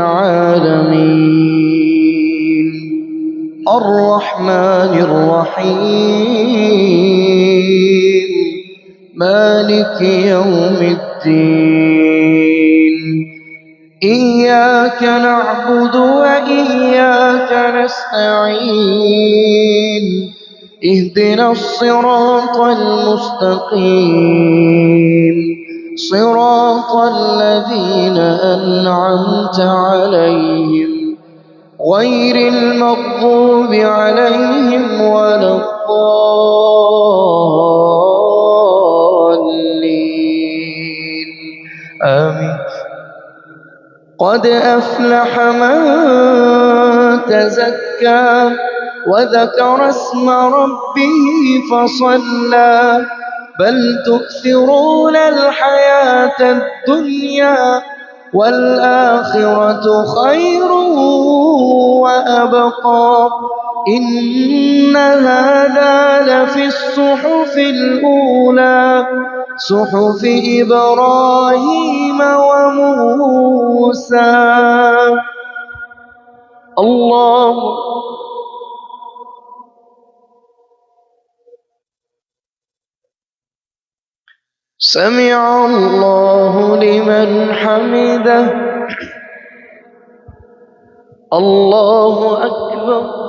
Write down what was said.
العالمين الرحمن الرحيم مالك يوم الدين إياك نعبد وإياك نستعين اهدنا الصراط المستقيم صراط الذين أنعمت عليهم غير المغضوب عليهم ولا الضالين آمين. قد أفلح من تزكى وذكر اسم ربه فصلى بل تؤثرون الحياة الدنيا والآخرة خير وأبقى إن هذا لفي الصحف الأولى صحف إبراهيم وموسى. الله سمع الله لمن حمده الله أكبر.